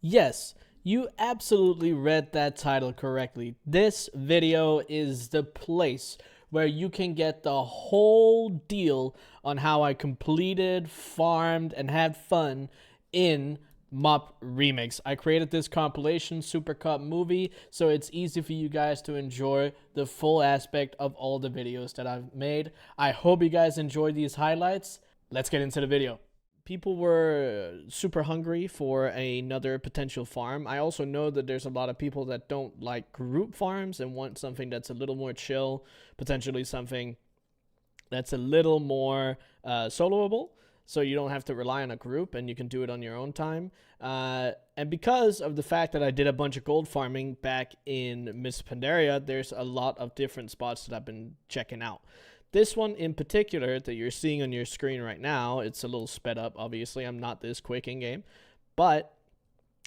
Yes, you absolutely read that title correctly. This video is the place where you can get the whole deal on how I completed, farmed, and had fun in MoP Remix. I created this compilation supercut movie so it's easy for you guys to enjoy the full aspect of all the videos that I've made. I hope you guys enjoy these highlights. Let's get into the video. People were super hungry for another potential farm. I also know that there's a lot of people that don't like group farms and want something that's a little more chill, potentially something that's a little more soloable, so you don't have to rely on a group and you can do it on your own time. And because of the fact that I did a bunch of gold farming back in Miss Pandaria, there's a lot of different spots that I've been checking out. This one in particular that you're seeing on your screen right now, it's a little sped up, obviously. I'm not this quick in game. But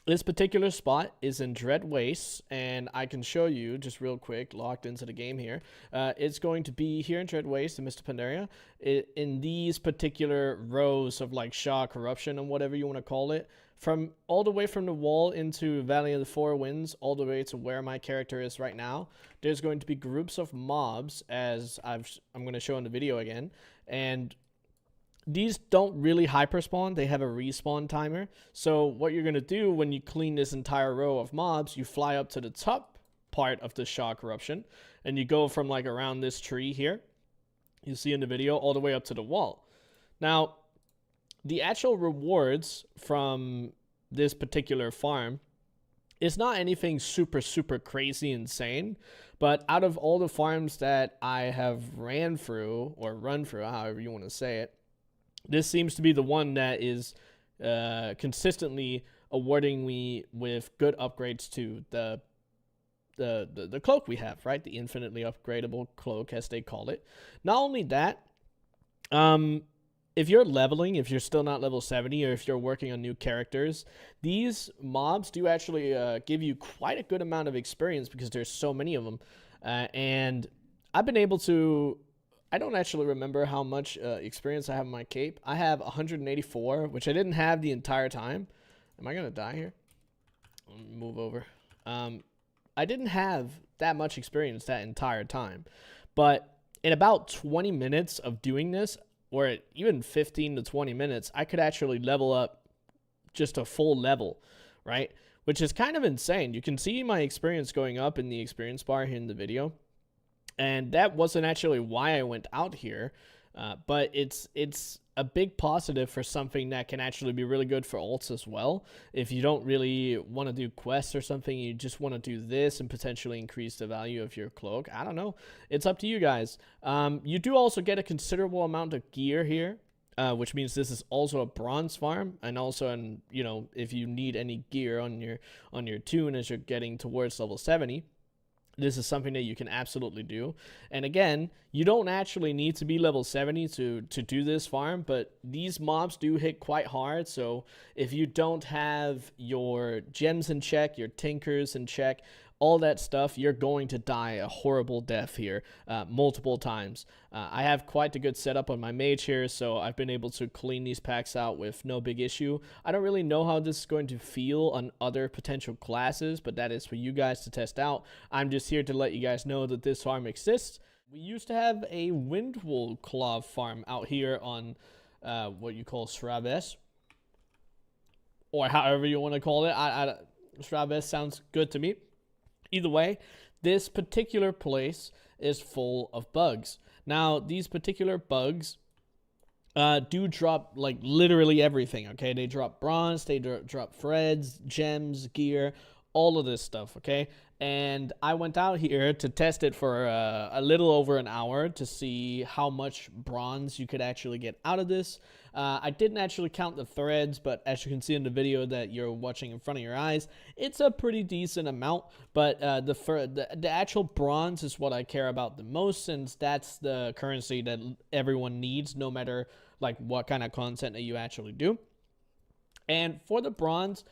this particular spot is in Dread Waste, and I can show you just real quick, logged into the game here. It's going to be here in Dread Waste in Mr. Pandaria, in these particular rows of like Shaw corruption and whatever you want to call it. From all the way from the wall into Valley of the Four Winds, all the way to where my character is right now, there's going to be groups of mobs, as I'm going to show in the video again. And these don't really hyperspawn, they have a respawn timer. So what you're going to do when you clean this entire row of mobs, you fly up to the top part of the Shaw corruption, and you go from like around this tree here, you see in the video, all the way up to the wall. Now, the actual rewards from this particular farm is not anything super crazy insane, but out of all the farms that I have ran through, or run through, however you want to say it, this seems to be the one that is consistently awarding me with good upgrades to the cloak we have, right? The infinitely upgradable cloak, as they call it. Not only that, if you're leveling, if you're still not level 70, or if you're working on new characters, these mobs do actually give you quite a good amount of experience because there's so many of them. And I've been able to... I don't actually remember how much experience I have in my cape. I have 184, which I didn't have the entire time. Am I going to die here? Move over. I didn't have that much experience that entire time. But in about 20 minutes of doing this, or even 15 to 20 minutes, I could actually level up just a full level, right? Which is kind of insane. You can see my experience going up in the experience bar here in the video. And that wasn't actually why I went out here, but it's a big positive for something that can actually be really good for ults as well. If you don't really want to do quests or something, you just want to do this and potentially increase the value of your cloak. I don't know. It's up to you guys. You do also get a considerable amount of gear here, which means this is also a bronze farm, and also, if you need any gear on your tune as you're getting towards level 70. This is something that you can absolutely do. And again, you don't actually need to be level 70 to do this farm, but these mobs do hit quite hard. So if you don't have your gems in check, your tinkers in check, all that stuff, you're going to die a horrible death here multiple times. I have quite a good setup on my mage here, so I've been able to clean these packs out with no big issue. I don't really know how this is going to feel on other potential classes, but that is for you guys to test out. I'm just here to let you guys know that this farm exists. We used to have a Windwool Claw farm out here on what you call Sra'Vess, or however you want to call it. Sra'Vess sounds good to me. Either way, this particular place is full of bugs. Now, these particular bugs do drop, like, literally everything, okay? They drop bronze, they drop threads, gems, gear, all of this stuff, okay? And I went out here to test it for a little over an hour to see how much bronze you could actually get out of this. I didn't actually count the threads, but as you can see in the video that you're watching in front of your eyes, it's a pretty decent amount. But the actual bronze is what I care about the most, since that's the currency that everyone needs, no matter like what kind of content that you actually do. And for the bronze,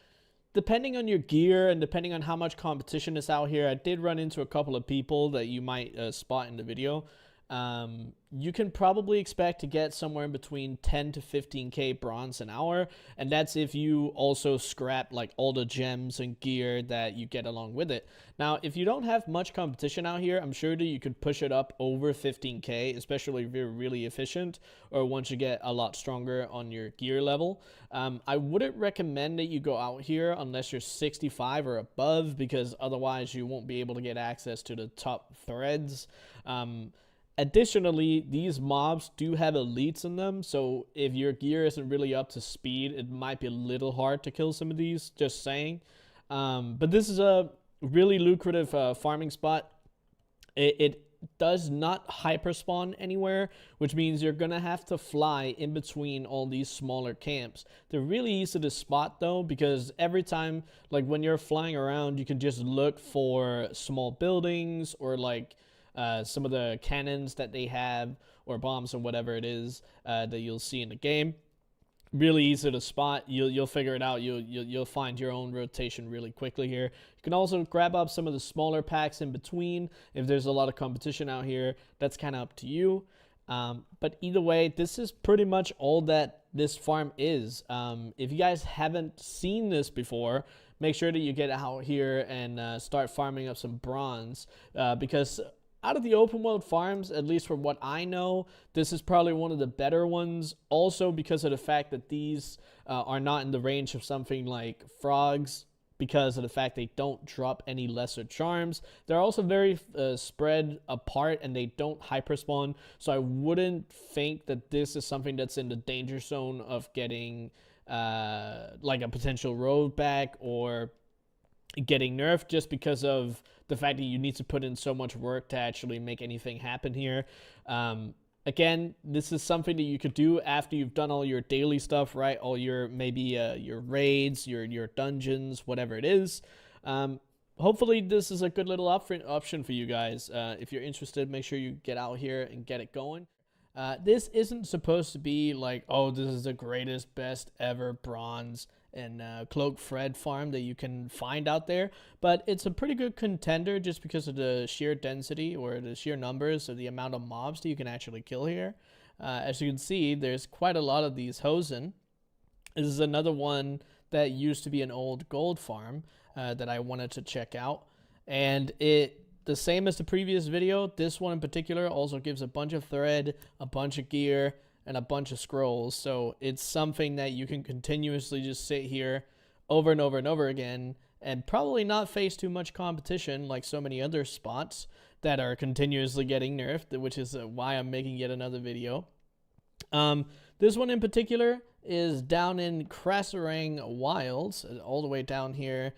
depending on your gear and depending on how much competition is out here, I did run into a couple of people that you might spot in the video you can probably expect to get somewhere in between 10 to 15k bronze an hour, and that's if you also scrap like all the gems and gear that you get along with it. Now, if you don't have much competition out here, I'm sure that you could push it up over 15k, especially if you're really efficient or once you get a lot stronger on your gear level. I wouldn't recommend that you go out here unless you're 65 or above, because otherwise you won't be able to get access to the top threads. Additionally, these mobs do have elites in them, so if your gear isn't really up to speed, it might be a little hard to kill some of these, just saying. But this is a really lucrative farming spot. It does not hyper spawn anywhere, which means you're gonna have to fly in between all these smaller camps. They're really easy to spot though, because every time, like when you're flying around, you can just look for small buildings or like some of the cannons that they have, or bombs or whatever it is that you'll see in the game. Really easy to spot. You'll figure it out. You'll find your own rotation really quickly here. You can also grab up some of the smaller packs in between if there's a lot of competition out here. That's kind of up to you. But either way, this is pretty much all that this farm is. If you guys haven't seen this before, make sure that you get out here and start farming up some bronze, because out of the open world farms, at least from what I know, this is probably one of the better ones. Also because of the fact that these are not in the range of something like frogs, because of the fact they don't drop any lesser charms. They're also very spread apart and they don't hyperspawn. So I wouldn't think that this is something that's in the danger zone of getting like a potential rollback or getting nerfed, just because of the fact that you need to put in so much work to actually make anything happen here. Again, this is something that you could do after you've done all your daily stuff, right? All your maybe your raids, your dungeons, whatever it is. Hopefully this is a good little option for you guys. If you're interested, make sure you get out here and get it going. This isn't supposed to be like, oh, this is the greatest, best ever bronze and Cloak Fred farm that you can find out there, but it's a pretty good contender just because of the sheer density or the sheer numbers of the amount of mobs that you can actually kill here. As you can see, there's quite a lot of these Hosen. This is another one that used to be an old gold farm that I wanted to check out, and the same as the previous video, this one in particular also gives a bunch of thread, a bunch of gear, and a bunch of scrolls. So it's something that you can continuously just sit here over and over and over again and probably not face too much competition like so many other spots that are continuously getting nerfed, which is why I'm making yet another video. This one in particular is down in Krasarang Wilds, all the way down here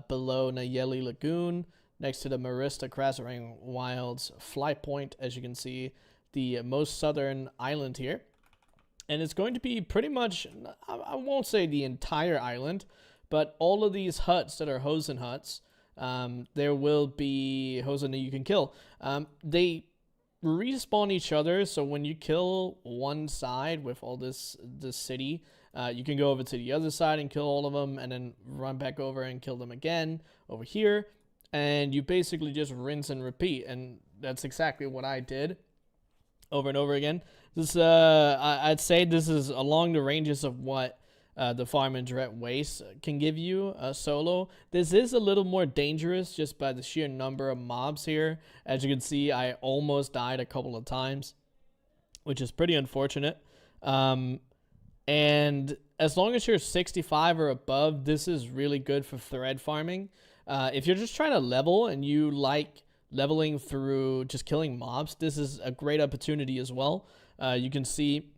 below Nayeli Lagoon, next to the Marista Krasarang Wilds flight point, as you can see, the most southern island here. And it's going to be pretty much, I won't say the entire island, but all of these huts that are Hosen huts, there will be Hosen that you can kill. They respawn each other, so when you kill one side with all this city, you can go over to the other side and kill all of them, and then run back over and kill them again over here, and you basically just rinse and repeat, and that's exactly what I did over and over again. This I'd say this is along the ranges of what the farm in Dread Waste can give you solo. This is a little more dangerous just by the sheer number of mobs here. As you can see, I almost died a couple of times, which is pretty unfortunate. And as long as you're 65 or above, this is really good for thread farming. If you're just trying to level and you like leveling through just killing mobs, this is a great opportunity as well. You can see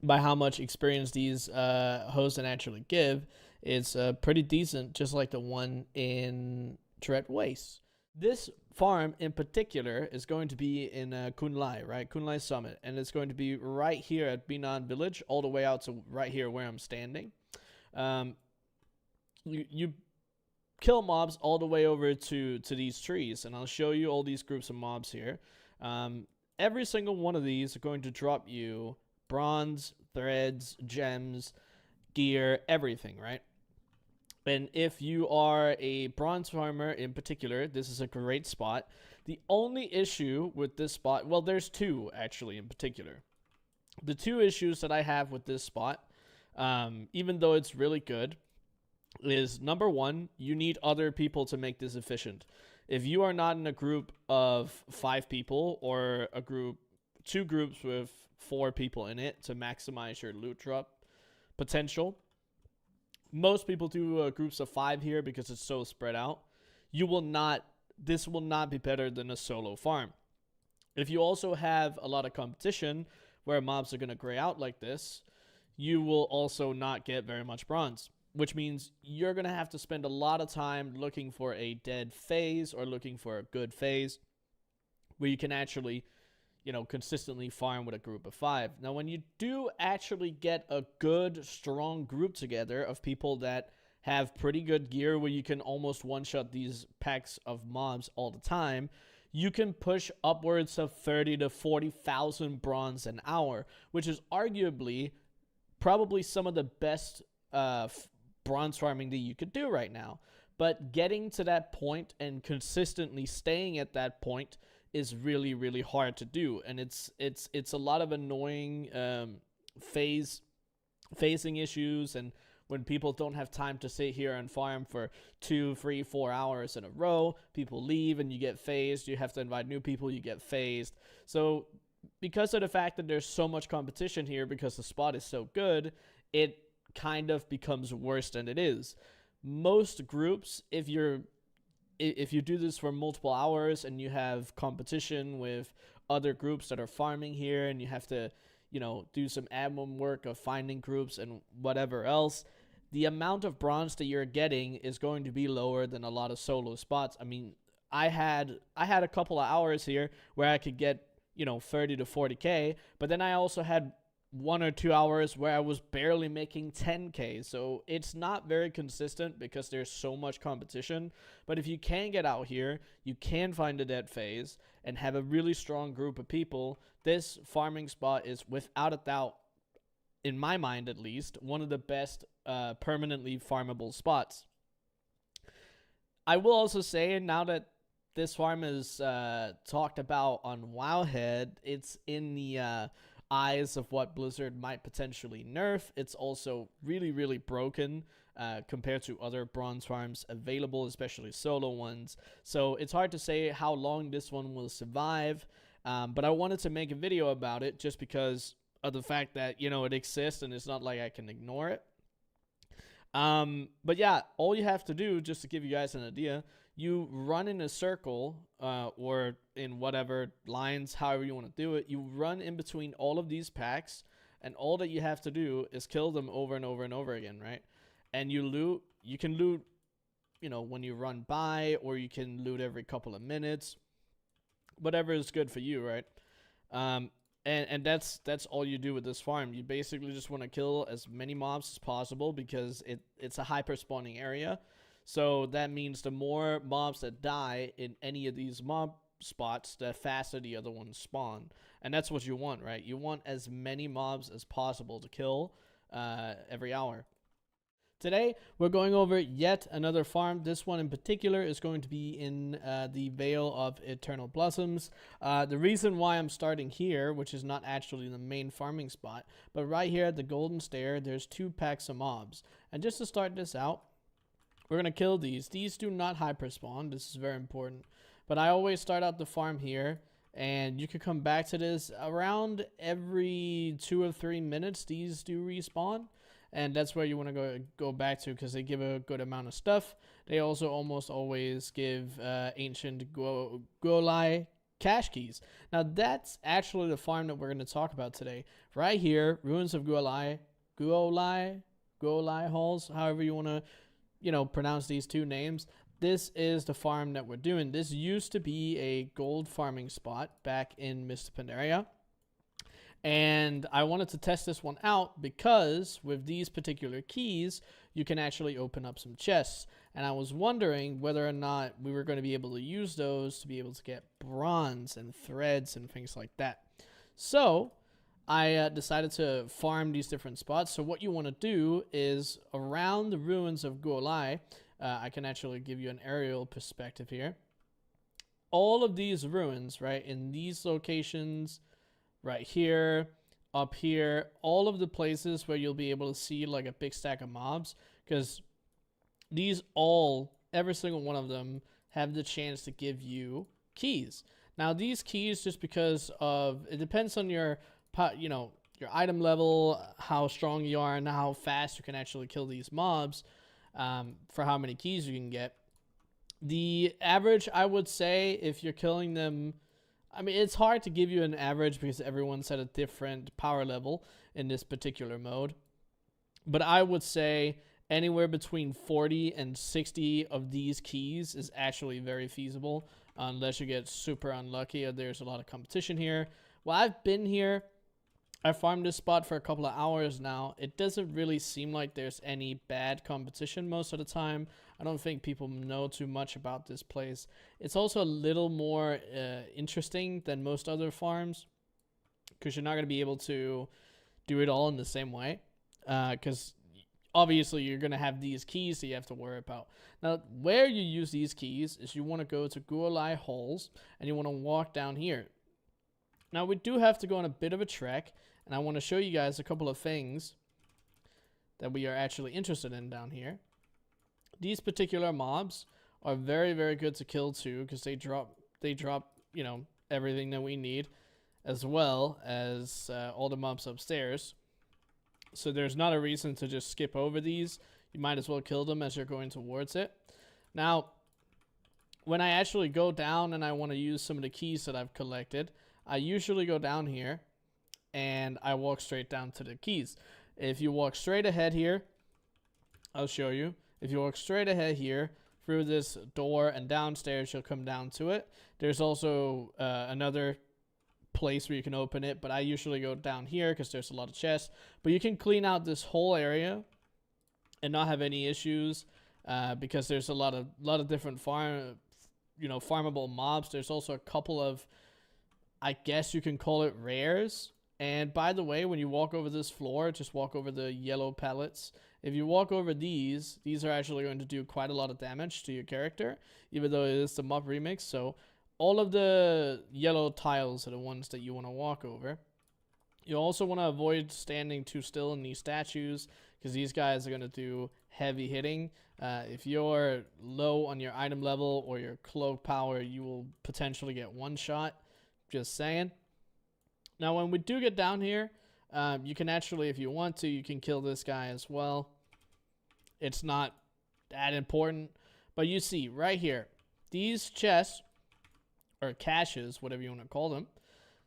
by how much experience these Hosen actually give, it's pretty decent, just like the one in Dread Waste. This farm in particular is going to be in Kunlai, right? Kunlai Summit, and it's going to be right here at Binan Village, all the way out to right here where I'm standing. You kill mobs all the way over to these trees, and I'll show you all these groups of mobs here. Every single one of these are going to drop you bronze, threads, gems, gear, everything, right? And if you are a bronze farmer in particular, this is a great spot. The only issue with this spot, well, there's two actually in particular. The two issues that I have with this spot, even though it's really good, is number one, you need other people to make this efficient. If you are not in a group of 5 people or two groups with 4 people in it to maximize your loot drop potential, most people do groups of 5 here because it's so spread out. This will not be better than a solo farm. If you also have a lot of competition where mobs are going to gray out like this, you will also not get very much bronze, which means you're going to have to spend a lot of time looking for a dead phase or looking for a good phase where you can actually, consistently farm with a group of 5. Now, when you do actually get a good, strong group together of people that have pretty good gear where you can almost one-shot these packs of mobs all the time, you can push upwards of 30 to 40,000 bronze an hour, which is arguably probably some of the best bronze farming that you could do right now. But getting to that point and consistently staying at that point is really, really hard to do, and it's a lot of annoying phasing issues, and when people don't have time to sit here and farm for 2, 3, 4 hours in a row, people leave and you get phased. You have to invite new people, you get phased. So because of the fact that there's so much competition here, because the spot is so good, it kind of becomes worse than it is. Most groups, if you do this for multiple hours and you have competition with other groups that are farming here, and you have to, do some admin work of finding groups and whatever else, the amount of bronze that you're getting is going to be lower than a lot of solo spots. I mean, I had a couple of hours here where I could get, 30 to 40k, but then I also had 1 or 2 hours where I was barely making 10k. So it's not very consistent because there's so much competition. But if you can get out here, you can find a dead phase and have a really strong group of people, this farming spot is without a doubt, in my mind at least, one of the best permanently farmable spots. I will also say, now that this farm is talked about on Wowhead, it's in the eyes of what Blizzard might potentially nerf. It's also really, really broken compared to other bronze farms available, especially solo ones. So it's hard to say how long this one will survive, but I wanted to make a video about it just because of the fact that, it exists and it's not like I can ignore it. But yeah, all you have to do, just to give you guys an idea, you run in a circle, or in whatever lines, however you want to do it. You run in between all of these packs, and all that you have to do is kill them over and over and over again, right? And you loot. You can loot, when you run by, or you can loot every couple of minutes, whatever is good for you, right? And that's all you do with this farm. You basically just want to kill as many mobs as possible because it's a hyper spawning area. So that means the more mobs that die in any of these mob spots, the faster the other ones spawn. And that's what you want, right? You want as many mobs as possible to kill every hour. Today, we're going over yet another farm. This one in particular is going to be in the Vale of Eternal Blossoms. The reason why I'm starting here, which is not actually the main farming spot, but right here at the Golden Stair, there's 2 packs of mobs. And just to start this out, we're going to kill these. These do not hyper spawn. This is very important. But I always start out the farm here, and you can come back to this around every 2 or 3 minutes. These do respawn. And that's where you want to go back to because they give a good amount of stuff. They also almost always give ancient Golai cache keys. Now that's actually the farm that we're going to talk about today. Right here, Ruins of Golai halls, however you want to, pronounce these 2 names. This is the farm that we're doing. This used to be a gold farming spot back in Mr. Pandaria. And I wanted to test this one out because with these particular keys, you can actually open up some chests. And I was wondering whether or not we were going to be able to use those to be able to get bronze and threads and things like that. So I decided to farm these different spots. So what you want to do is around the ruins of Golai, I can actually give you an aerial perspective here. All of these ruins, right, in these locations, right here, up here, all of the places where you'll be able to see like a big stack of mobs, because these every single one of them have the chance to give you keys. Now these keys, just because of, it depends on your, you know, your item level, how strong you are, and how fast you can actually kill these mobs, for how many keys you can get. The average, I would say, if you're killing them, I mean, it's hard to give you an average because everyone's at a different power level in this particular mode. But I would say anywhere between 40 and 60 of these keys is actually very feasible, unless you get super unlucky or there's a lot of competition here. Well, I've been here. I farmed this spot for a couple of hours now. It doesn't really seem like there's any bad competition most of the time. I don't think people know too much about this place. It's also a little more interesting than most other farms, because you're not going to be able to do it all in the same way. Because obviously you're going to have these keys that you have to worry about. Now, where you use these keys is you want to go to Golai Halls, and you want to walk down here. Now, we do have to go on a bit of a trek, and I want to show you guys a couple of things that we are actually interested in down here. These particular mobs are very, very good to kill too, because they drop, you know, everything that we need, as well as all the mobs upstairs. So there's not a reason to just skip over these. You might as well kill them as you're going towards it. Now, when I actually go down and I want to use some of the keys that I've collected, I usually go down here and I walk straight down to the keys. If you walk straight ahead here, I'll show you. If you walk straight ahead here through this door and downstairs, you'll come down to it. There's also another place where you can open it, but I usually go down here because there's a lot of chests. But you can clean out this whole area and not have any issues, because there's a lot of different farmable mobs. There's also a couple of, I guess you can call it, rares. And by the way, when you walk over this floor, just walk over the yellow pellets. If you walk over these are actually going to do quite a lot of damage to your character, even though it is the MoP remix. So all of the yellow tiles are the ones that you want to walk over. You also want to avoid standing too still in these statues, because these guys are going to do heavy hitting. If you're low on your item level or your cloak power, you will potentially get one shot. Just saying. Now, when we do get down here, you can actually, if you want to, you can kill this guy as well. It's not that important. But you see, right here, these chests, or caches, whatever you want to call them,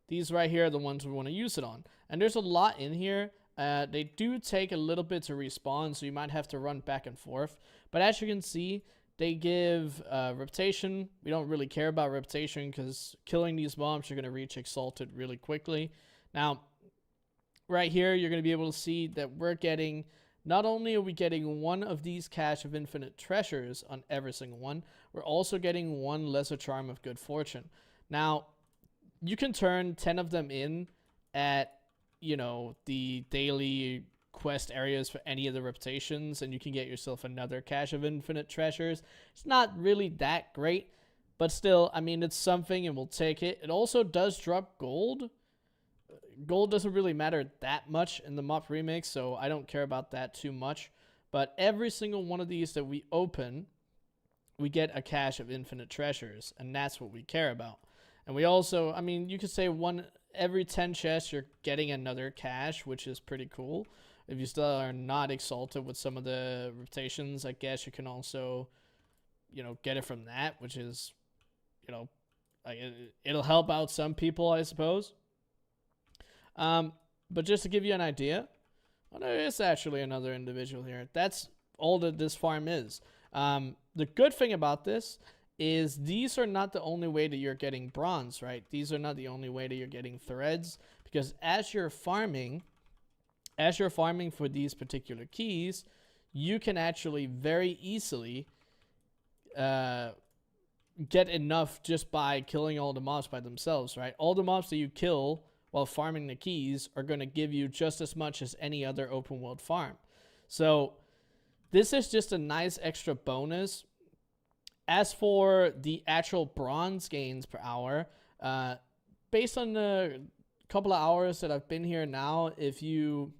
these right here are the ones we want to use it on. And there's a lot in here. They do take a little bit to respawn, so you might have to run back and forth. But as you can see, they give reputation. We don't really care about reputation, because killing these mobs, you're going to reach Exalted really quickly. Now, right here, you're going to be able to see that we're getting, not only are we getting one of these cache of infinite treasures on every single one, we're also getting one lesser charm of good fortune. Now, you can turn 10 of them in at, you know, the daily quest areas for any of the reputations, and you can get yourself another cache of infinite treasures. It's not really that great, but still, I mean, it's something, and we'll take it. It also does drop gold. Gold doesn't really matter that much in the MoP remix, so I don't care about that too much. But every single one of these that we open, we get a cache of infinite treasures, and that's what we care about. And we also, I mean, you could say every 10 chests, you're getting another cache, which is pretty cool. If you still are not exalted with some of the reputations, I guess you can also, you know, get it from that, which is, you know, like it'll help out some people, I suppose. But just to give you an idea, well, there is actually another individual here. That's all that this farm is. The good thing about this is these are not the only way that you're getting bronze, right? These are not the only way that you're getting threads, because as you're farming for these particular keys, you can actually very easily get enough just by killing all the mobs by themselves, right? All the mobs that you kill while farming the keys are going to give you just as much as any other open world farm. So this is just a nice extra bonus. As for the actual bronze gains per hour, based on the couple of hours that I've been here now, if you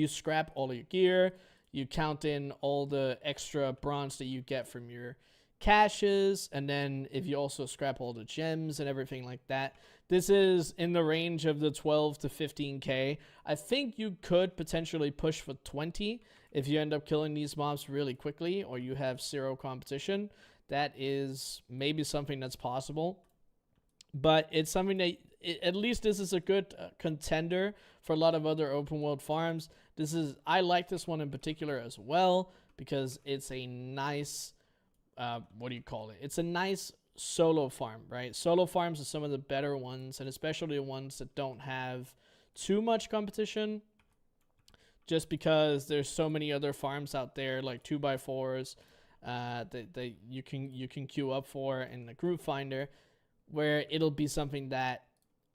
scrap all of your gear, you count in all the extra bronze that you get from your caches, and then if you also scrap all the gems and everything like that, this is in the range of the 12 to 15k. I think you could potentially push for 20 if you end up killing these mobs really quickly or you have zero competition. That is maybe something that's possible, but it's something that at least this is a good contender for a lot of other open world farms. I like this one in particular as well because it's a nice it's a nice solo farm, right? Solo farms are some of the better ones, and especially the ones that don't have too much competition, just because there's so many other farms out there like 2x4s that you can queue up for in the group finder, where it'll be something that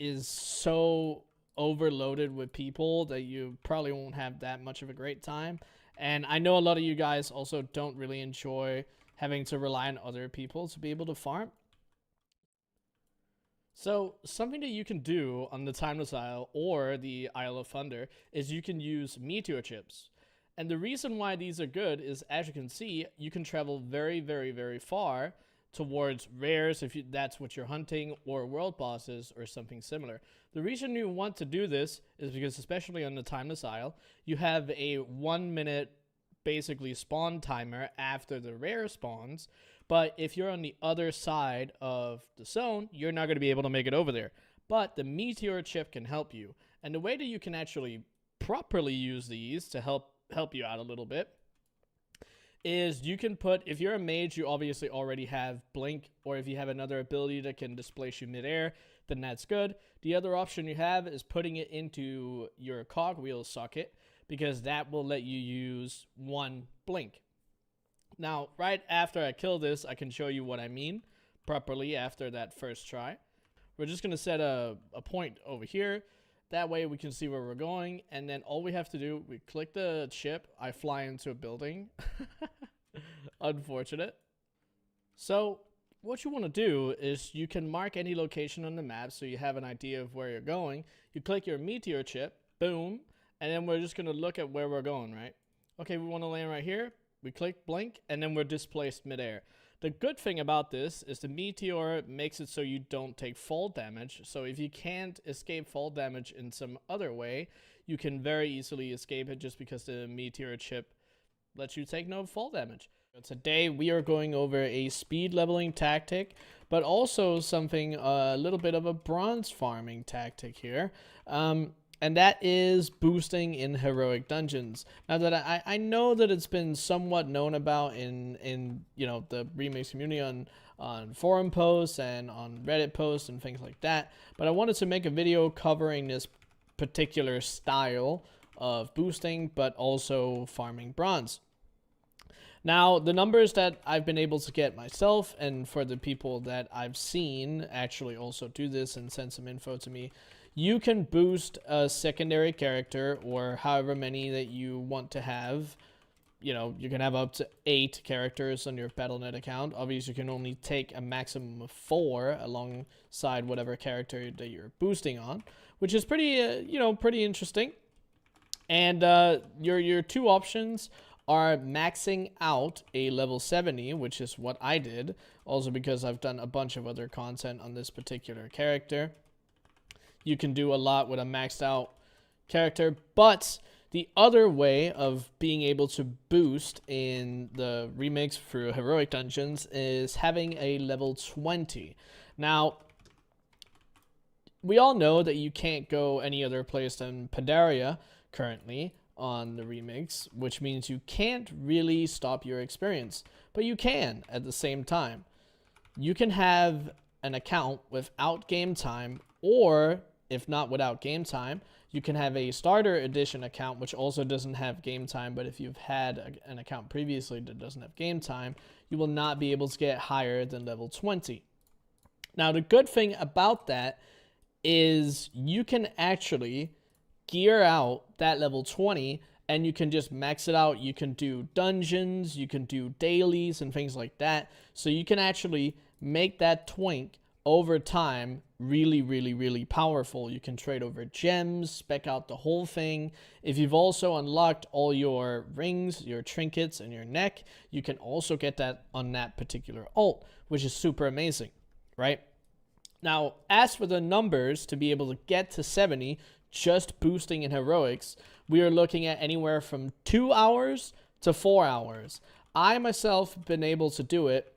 is so overloaded with people that you probably won't have that much of a great time. And I know a lot of you guys also don't really enjoy having to rely on other people to be able to farm. So something that you can do on the Timeless Isle or the Isle of Thunder is you can use Meteor Chips. And the reason why these are good is, as you can see, you can travel very, very, very far towards rares if that's what you're hunting, or world bosses or something similar. The reason you want to do this is because, especially on the Timeless Isle, you have a 1 minute basically spawn timer after the rare spawns, but if you're on the other side of the zone, you're not going to be able to make it over there. But the Meteor Chip can help you, and the way that you can actually properly use these to help you out a little bit is you can put, if you're a mage, you obviously already have blink, or if you have another ability that can displace you midair, then that's good. The other option you have is putting it into your cogwheel socket, because that will let you use one blink. Now, right after I kill this, I can show you what I mean properly after that first try. We're just going to set a point over here. That way we can see where we're going, and then all we have to do, we click the chip, I fly into a building. Unfortunate. So what you want to do is you can mark any location on the map so you have an idea of where you're going. You click your Meteor Chip, boom, and then we're just going to look at where we're going, right? Okay, we want to land right here. We click blink, and then we're displaced midair. The good thing about this is the Meteor makes it so you don't take fall damage. So if you can't escape fall damage in some other way, you can very easily escape it just because the Meteor Chip lets you take no fall damage. Today we are going over a speed leveling tactic, but also something a little bit of a bronze farming tactic here. And that is boosting in heroic dungeons. Now that I know that it's been somewhat known about in the remix community on forum posts and on Reddit posts and things like that, but I wanted to make a video covering this particular style of boosting, but also farming bronze. Now, the numbers that I've been able to get myself, and for the people that I've seen actually also do this and send some info to me, you can boost a secondary character, or however many that you want to have. You know, you can have up to 8 characters on your Battle.net account. Obviously, you can only take a maximum of 4 alongside whatever character that you're boosting on, which is pretty, pretty interesting. And your two options are maxing out a level 70, which is what I did, also because I've done a bunch of other content on this particular character. You can do a lot with a maxed out character, but the other way of being able to boost in the remix through heroic dungeons is having a level 20. Now, we all know that you can't go any other place than Pandaria currently on the remix, which means you can't really stop your experience, but you can at the same time. You can have an account without game time, or if not without game time, you can have a starter edition account, which also doesn't have game time, but if you've had an account previously that doesn't have game time, you will not be able to get higher than level 20. Now, the good thing about that is you can actually gear out that level 20 and you can just max it out. You can do dungeons, you can do dailies and things like that. So you can actually make that twink over time really, really, really powerful. You can trade over gems, spec out the whole thing. If you've also unlocked all your rings, your trinkets, and your neck, you can also get that on that particular ult, which is super amazing, right? Now, as for the numbers to be able to get to 70, just boosting in heroics, we are looking at anywhere from 2 hours to 4 hours. I myself have been able to do it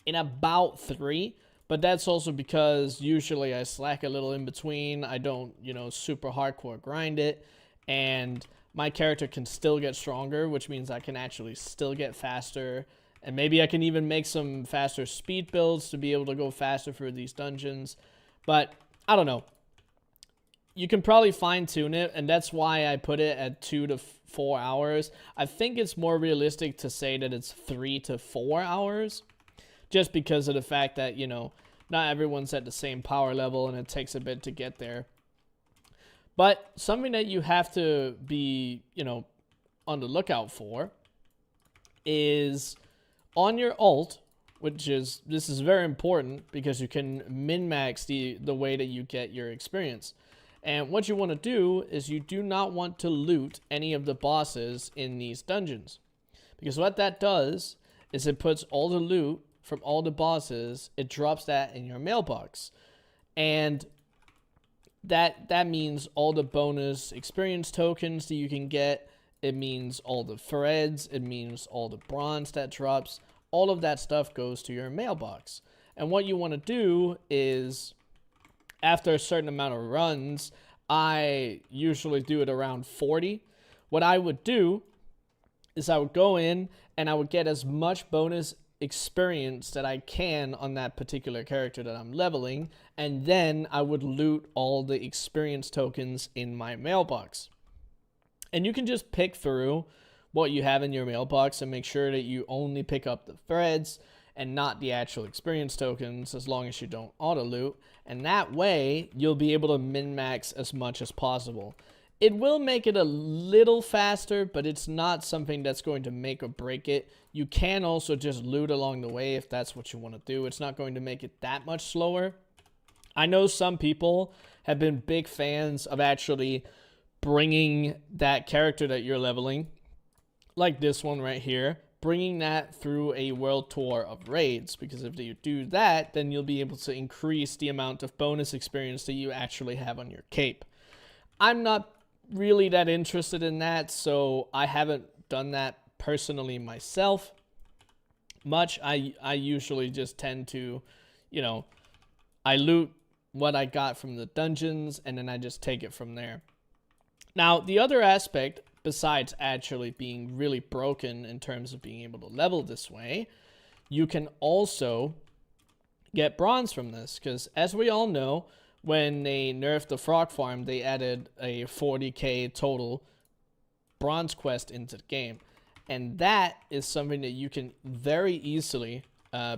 in about 3, but that's also because usually I slack a little in between. I don't, super hardcore grind it, and my character can still get stronger, which means I can actually still get faster. And maybe I can even make some faster speed builds to be able to go faster through these dungeons. But I don't know. You can probably fine tune it, and that's why I put it at 2 to 4 hours. I think it's more realistic to say that it's 3 to 4 hours, just because of the fact that, not everyone's at the same power level and it takes a bit to get there. But something that you have to be, on the lookout for is on your ult, this is very important because you can min-max the way that you get your experience. And what you want to do is you do not want to loot any of the bosses in these dungeons. Because what that does is it puts all the loot from all the bosses, it drops that in your mailbox. And that means all the bonus experience tokens that you can get. It means all the threads. It means all the bronze that drops. All of that stuff goes to your mailbox. And what you want to do is, after a certain amount of runs, I usually do it around 40. What I would do is I would go in and I would get as much bonus experience that I can on that particular character that I'm leveling, and then I would loot all the experience tokens in my mailbox. And you can just pick through what you have in your mailbox and make sure that you only pick up the threads and not the actual experience tokens, as long as you don't auto loot. And that way you'll be able to min-max as much as possible. It will make it a little faster, but it's not something that's going to make or break it. You can also just loot along the way if that's what you want to do. It's not going to make it that much slower. I know some people have been big fans of actually bringing that character that you're leveling, like this one right here, bringing that through a world tour of raids, because if you do that, then you'll be able to increase the amount of bonus experience that you actually have on your cape. I'm not really that interested in that, so I haven't done that personally myself much. I usually just tend to, I loot what I got from the dungeons and then I just take it from there. Now, the other aspect, besides actually being really broken in terms of being able to level this way, you can also get bronze from this, because as we all know, when they nerfed the frog farm, they added a 40k total bronze quest into the game. And that is something that you can very easily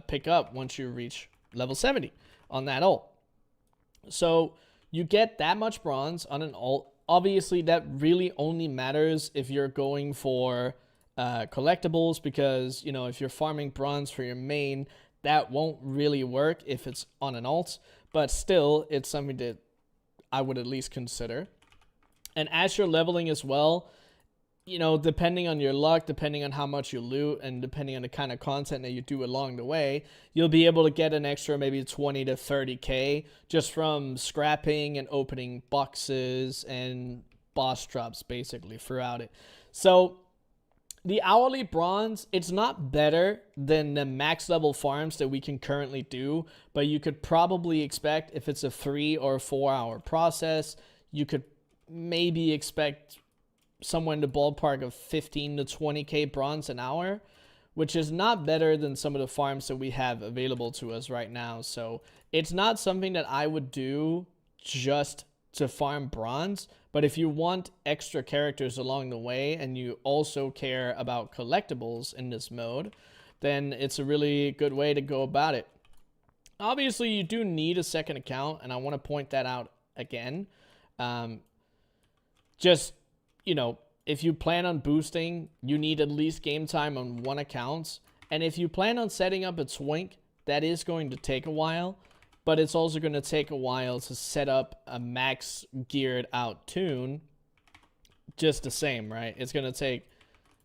pick up once you reach level 70 on that ult. So you get that much bronze on an ult. Obviously, that really only matters if you're going for collectibles, because, if you're farming bronze for your main, that won't really work if it's on an ult. But still, it's something that I would at least consider. And as you're leveling as well, depending on your luck, depending on how much you loot, and depending on the kind of content that you do along the way, you'll be able to get an extra maybe 20 to 30k just from scrapping and opening boxes and boss drops basically throughout it. So the hourly bronze, it's not better than the max level farms that we can currently do, but you could probably expect, if it's a 3 or 4 hour process, you could maybe expect somewhere in the ballpark of 15 to 20k bronze an hour, which is not better than some of the farms that we have available to us right now. So it's not something that I would do just to farm bronze, but if you want extra characters along the way and you also care about collectibles in this mode, then it's a really good way to go about it. Obviously, you do need a second account, and I want to point that out again. Just, you know, if you plan on boosting, you need at least game time on one account. And if you plan on setting up a Twink, that is going to take a while, but it's also going to take a while to set up a max geared out tune just the same, right? It's going to take,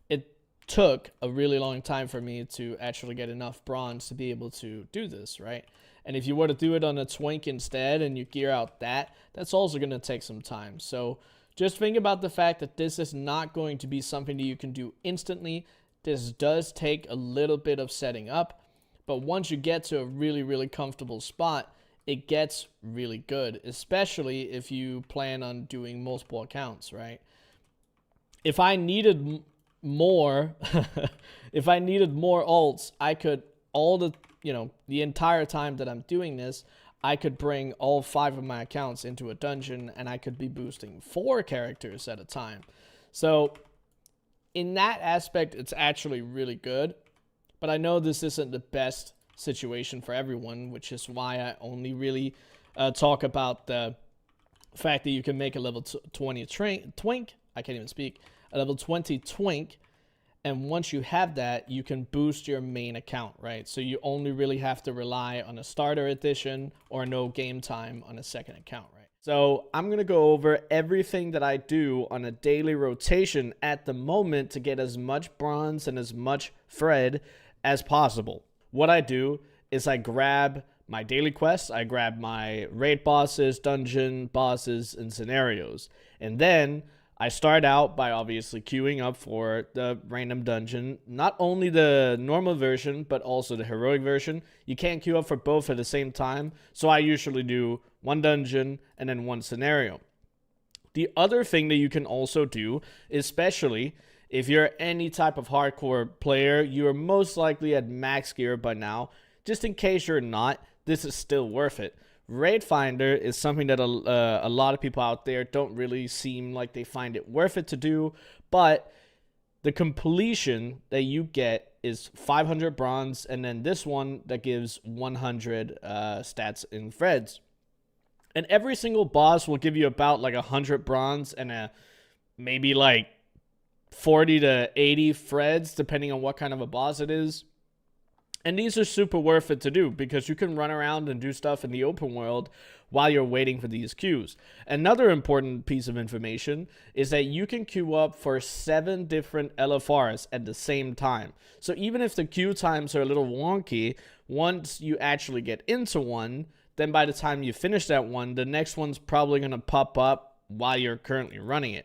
it took a really long time for me to actually get enough bronze to be able to do this, right? And if you were to do it on a Twink instead and you gear out that, that's also going to take some time. So just think about the fact that this is not going to be something that you can do instantly. This does take a little bit of setting up, but once you get to a really, really comfortable spot, it gets really good, especially if you plan on doing multiple accounts, right? If I needed more, if I needed more ults, I could the entire time that I'm doing this, I could bring all 5 of my accounts into a dungeon and I could be boosting 4 characters at a time. So in that aspect, it's actually really good. But I know this isn't the best situation for everyone, which is why I only really talk about the fact that you can make a level 20 Twink. I can't even speak. A level 20 Twink. And once you have that, you can boost your main account, right? So you only really have to rely on a starter edition or no game time on a second account, right? So I'm going to go over everything that I do on a daily rotation at the moment to get as much bronze and as much Fred as possible. What I do is I grab my daily quests, I grab my raid bosses, dungeon bosses, and scenarios. And then I start out by obviously queuing up for the random dungeon, not only the normal version, but also the heroic version. You can't queue up for both at the same time, so I usually do one dungeon and then one scenario. The other thing that you can also do, especially if you're any type of hardcore player, you are most likely at max gear by now. Just in case you're not, this is still worth it. Raid Finder is something that a lot of people out there don't really seem like they find it worth it to do, but the completion that you get is 500 bronze, and then this one that gives 100 stats in Freds. And every single boss will give you about like 100 bronze and maybe like 40 to 80 Freds, depending on what kind of a boss it is. And these are super worth it to do because you can run around and do stuff in the open world while you're waiting for these queues. Another important piece of information is that you can queue up for 7 different LFRs at the same time. So even if the queue times are a little wonky, once you actually get into one, then by the time you finish that one, the next one's probably going to pop up while you're currently running it.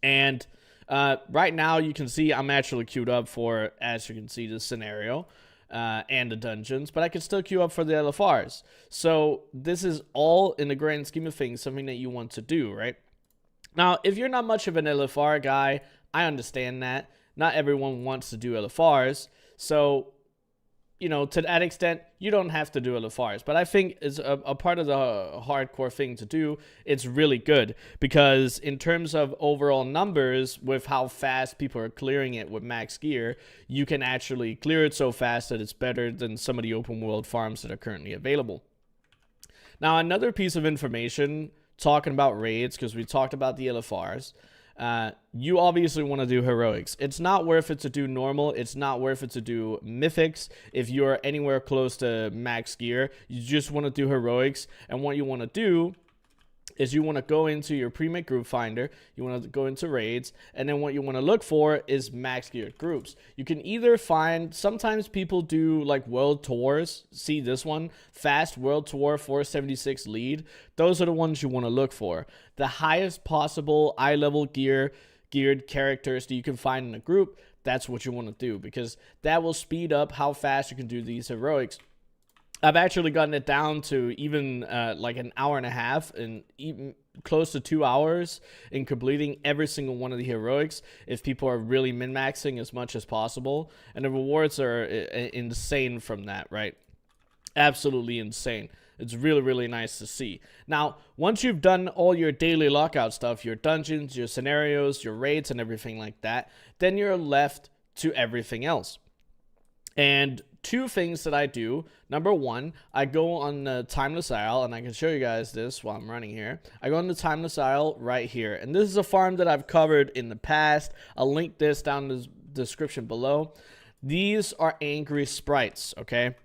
And right now you can see I'm actually queued up for, as you can see, the scenario. And the dungeons, but I can still queue up for the LFRs. So this is all, in the grand scheme of things, something that you want to do, right? Now, if you're not much of an LFR guy, I understand that. Not everyone wants to do LFRs. So, you know, to that extent, you don't have to do LFRs. But I think it's a part of the hardcore thing to do. It's really good because in terms of overall numbers, with how fast people are clearing it with max gear, you can actually clear it so fast that it's better than some of the open world farms that are currently available. Now, another piece of information talking about raids, because we talked about the LFRs, you obviously want to do heroics. It's not worth it to do normal. It's not worth it to do mythics if you're anywhere close to max gear. You just want to do heroics. And what you want to do is you want to go into your pre-made group finder, you want to go into raids, and then what you want to look for is max geared groups. You can either find, sometimes people do like world tours. See this one, fast world tour 476 lead. Those are the ones you want to look for. The highest possible eye level geared characters that you can find in a group, that's what you want to do because that will speed up how fast you can do these heroics. I've actually gotten it down to even like an hour and a half and even close to 2 hours in completing every single one of the heroics if people are really min-maxing as much as possible. And the rewards are insane from that, right? Absolutely insane. It's really, really nice to see. Now, once you've done all your daily lockout stuff, your dungeons, your scenarios, your raids, and everything like that, then you're left to everything else. And two things that I do. Number one, I go on the Timeless Isle, and I can show you guys this while I'm running here. I go on the Timeless Isle right here, and this is a farm that I've covered in the past. I'll link this down in the description below. These are angry sprites, okay?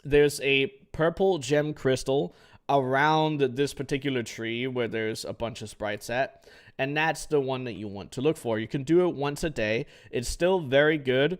There's a purple gem crystal around this particular tree where there's a bunch of sprites at, and that's the one that you want to look for. You can do it once a day. It's still very good.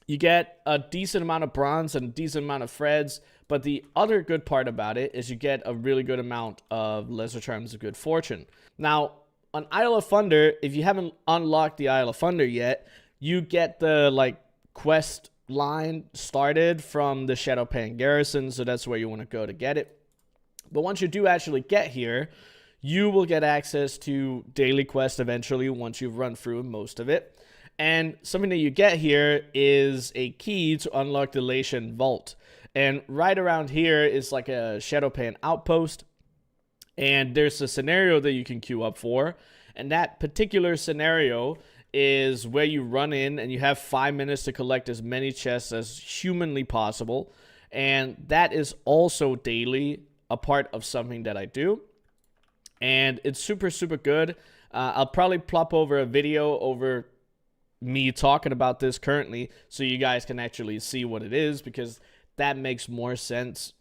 You get a decent amount of bronze and a decent amount of freds, but the other good part about it is you get a really good amount of lesser charms of good fortune. Now, on Isle of Thunder, if you haven't unlocked the Isle of Thunder yet, you get the like quest line started from the Shadowpan Garrison, so that's where you want to go to get it. But once you do actually get here, you will get access to daily quests eventually once you've run through most of it. And something that you get here is a key to unlock the Latian Vault. And right around here is like a Shadowpan outpost. And there's a scenario that you can queue up for. And that particular scenario is where you run in and you have 5 minutes to collect as many chests as humanly possible. And that is also daily a part of something that I do. And it's super, super good. I'll probably plop over a video over me talking about this currently so you guys can actually see what it is, because that makes more sense,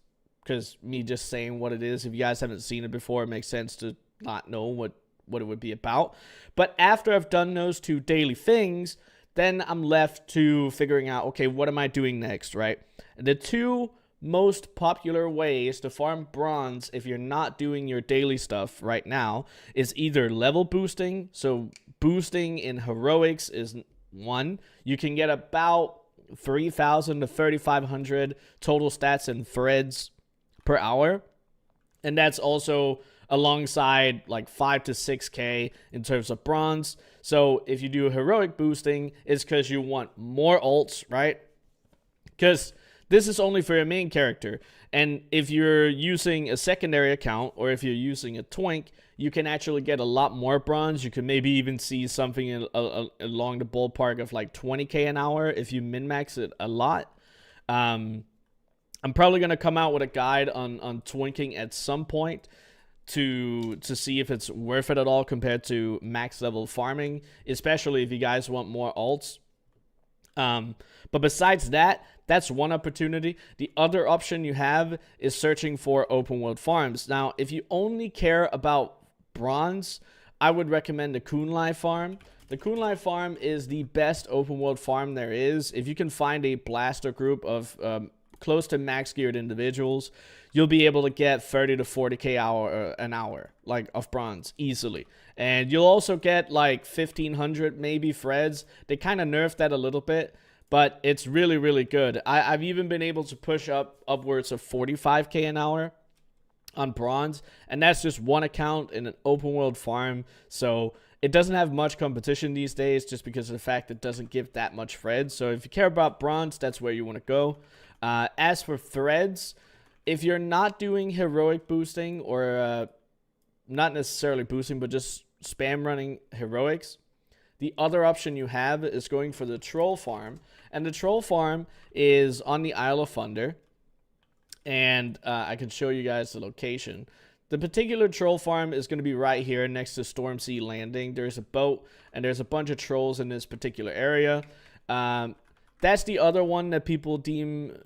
because me just saying what it is, if you guys haven't seen it before, it makes sense to not know what it would be about. But after I've done those two daily things, then I'm left to figuring out, okay, what am I doing next, right? The two most popular ways to farm bronze if you're not doing your daily stuff right now is either level boosting. So boosting in heroics is one. You can get about 3,000 to 3,500 total stats and threads per hour, and that's also alongside like 5 to 6k in terms of bronze. So if you do heroic boosting, it's because you want more ults, right? Because this is only for your main character. And if you're using a secondary account, or if you're using a Twink, you can actually get a lot more bronze. You can maybe even see something along the ballpark of like 20k an hour if you min-max it a lot. I'm probably going to come out with a guide on twinking at some point to see if it's worth it at all compared to max level farming, especially if you guys want more ults. But besides that, that's one opportunity. The other option you have is searching for open world farms. Now, if you only care about bronze, I would recommend the Kunlai farm. The Kunlai farm is the best open world farm there is. If you can find a blaster group of close to max geared individuals, you'll be able to get 30 to 40k an hour like of bronze easily. And you'll also get like 1,500 maybe freds. They kind of nerfed that a little bit, but it's really, really good. I've even been able to push upwards of 45k an hour on bronze, and that's just one account in an open world farm. So it doesn't have much competition these days just because of the fact it doesn't give that much threads. So if you care about bronze, that's where you want to go. As for threads, if you're not doing heroic boosting, or not necessarily boosting, but just spam running heroics, the other option you have is going for the troll farm. And the troll farm is on the Isle of Thunder. And I can show you guys the location. The particular troll farm is going to be right here next to Stormsea Landing. There's a boat and there's a bunch of trolls in this particular area. That's the other one that people deem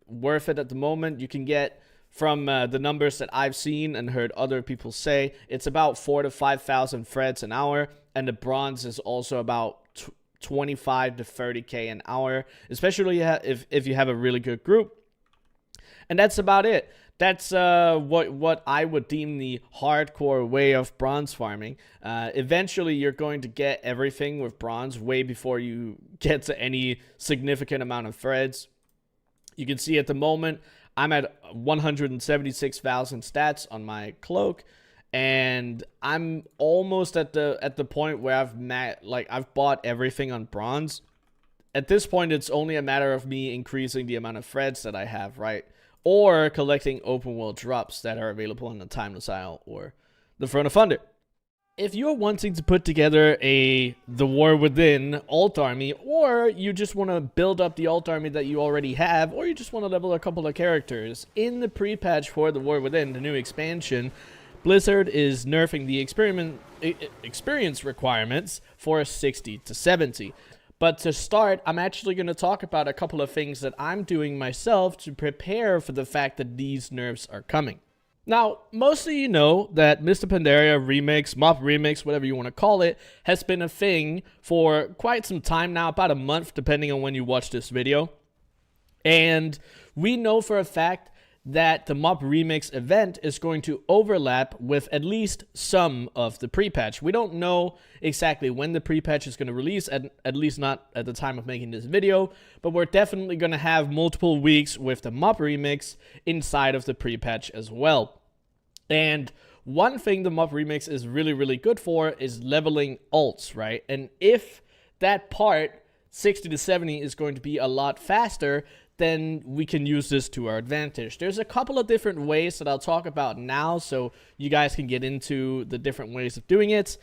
worth it at the moment. You can get, from the numbers that I've seen and heard other people say, it's about 4,000 to 5,000 freds an hour, and the bronze is also about 25 to 30k an hour, especially if you have a really good group. And that's about it. That's what I would deem the hardcore way of bronze farming. Eventually, you're going to get everything with bronze way before you get to any significant amount of threads. You can see at the moment, I'm at 176,000 stats on my cloak, and I'm almost at the point where I've bought everything on bronze. At this point, it's only a matter of me increasing the amount of threads that I have, right? Or collecting open world drops that are available on the Timeless Isle or the Throne of Thunder. If you're wanting to put together The War Within alt army, or you just want to build up the alt army that you already have, or you just want to level a couple of characters, in the pre-patch for The War Within, the new expansion, Blizzard is nerfing the experience requirements for 60 to 70. But to start, I'm actually going to talk about a couple of things that I'm doing myself to prepare for the fact that these nerfs are coming. Now, most of you know that Mr. Pandaria Remix, MoP Remix, whatever you want to call it, has been a thing for quite some time now, about a month, depending on when you watch this video. And we know for a fact that the MoP Remix event is going to overlap with at least some of the pre-patch. We don't know exactly when the pre-patch is going to release, at least not at the time of making this video, but we're definitely going to have multiple weeks with the MoP Remix inside of the pre-patch as well. And one thing the MoP Remix is really, really good for is leveling alts, right? And if that part, 60 to 70, is going to be a lot faster, then we can use this to our advantage. There's a couple of different ways that I'll talk about now, so you guys can get into the different ways of doing it.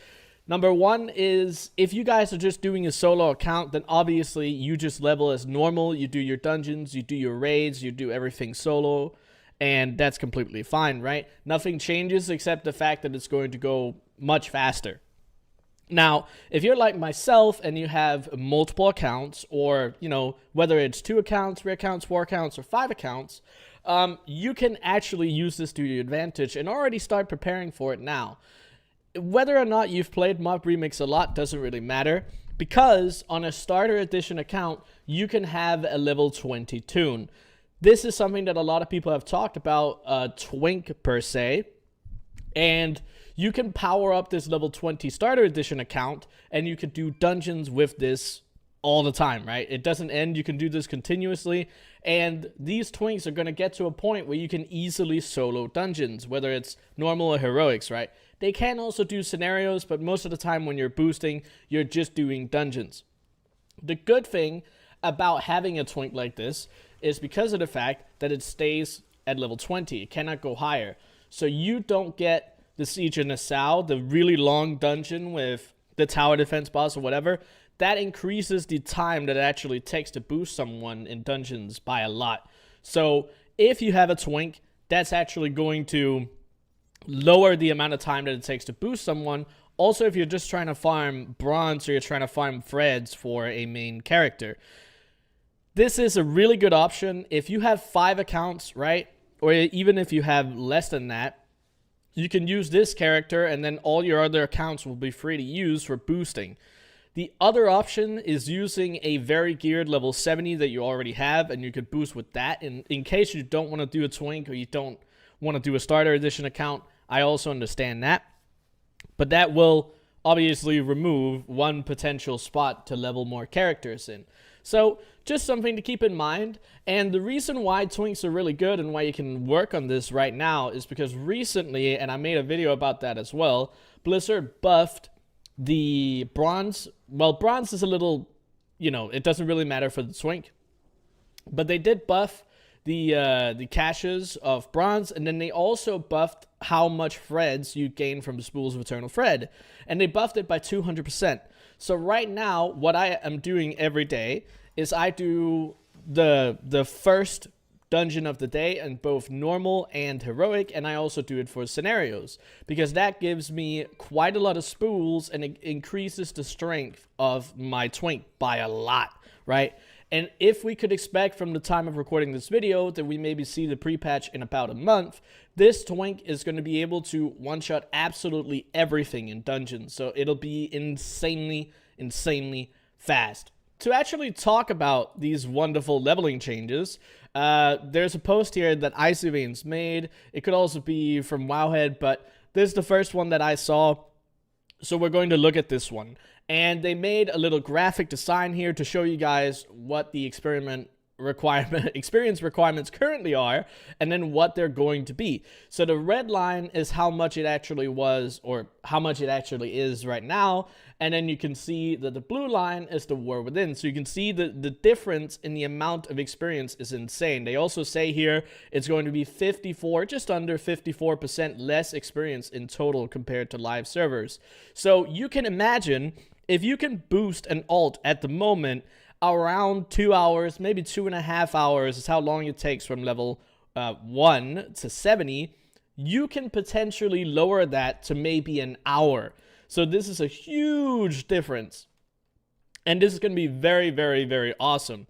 Number one is, if you guys are just doing a solo account, then obviously you just level as normal. You do your dungeons, you do your raids, you do everything solo, and that's completely fine, right? Nothing changes except the fact that it's going to go much faster. Now, if you're like myself and you have multiple accounts, or, you know, whether it's 2 accounts, 3 accounts, 4 accounts, or 5 accounts, you can actually use this to your advantage and already start preparing for it now. Whether or not you've played MoP Remix a lot doesn't really matter, because on a starter edition account, you can have a level 20 toon. This is something that a lot of people have talked about, Twink per se, and you can power up this level 20 starter edition account, and you can do dungeons with this all the time, right? It doesn't end. You can do this continuously, and these Twinks are going to get to a point where you can easily solo dungeons, whether it's normal or heroics, right? They can also do scenarios, but most of the time when you're boosting, you're just doing dungeons. The good thing about having a Twink like this is because of the fact that it stays at level 20. It cannot go higher. So you don't get the Siege of Nassau, the really long dungeon with the tower defense boss or whatever. That increases the time that it actually takes to boost someone in dungeons by a lot. So if you have a Twink, that's actually going to lower the amount of time that it takes to boost someone. Also, if you're just trying to farm bronze or you're trying to farm threads for a main character, this is a really good option. If you have 5 accounts, right, or even if you have less than that, you can use this character, and then all your other accounts will be free to use for boosting. The other option is using a very geared level 70 that you already have, and you could boost with that. In case you don't want to do a Twink, or you don't want to do a starter edition account, I also understand that. But that will obviously remove one potential spot to level more characters in. So just something to keep in mind. And the reason why Twinks are really good and why you can work on this right now is because recently, and I made a video about that as well, Blizzard buffed the bronze. Well, bronze is a little, you know, it doesn't really matter for the Twink, but they did buff the caches of bronze, and then they also buffed how much threads you gain from the Spools of Eternal Thread, and they buffed it by 200%. So right now, what I am doing every day is I do the first dungeon of the day in both normal and heroic, and I also do it for scenarios, because that gives me quite a lot of spools, and it increases the strength of my Twink by a lot, right? And if we could expect from the time of recording this video that we maybe see the pre-patch in about a month, this Twink is going to be able to one-shot absolutely everything in dungeons. So it'll be insanely fast. To actually talk about these wonderful leveling changes, there's a post here that Icyveins made. It could also be from Wowhead, but this is the first one that I saw. So we're going to look at this one. And they made a little graphic design here to show you guys what the experiment experience requirements currently are, and then what they're going to be. So the red line is how much it actually was, or how much it actually is right now, and then you can see that the blue line is the war within. So you can see the difference in the amount of experience is insane. They also say here it's going to be 54, just under 54% less experience in total compared to live servers. So you can imagine if you can boost an alt at the moment around 2 hours, maybe 2.5 hours is how long it takes from level 1 to 70, you can potentially lower that to maybe an hour. So this is a huge difference. And this is going to be very, very, very awesome.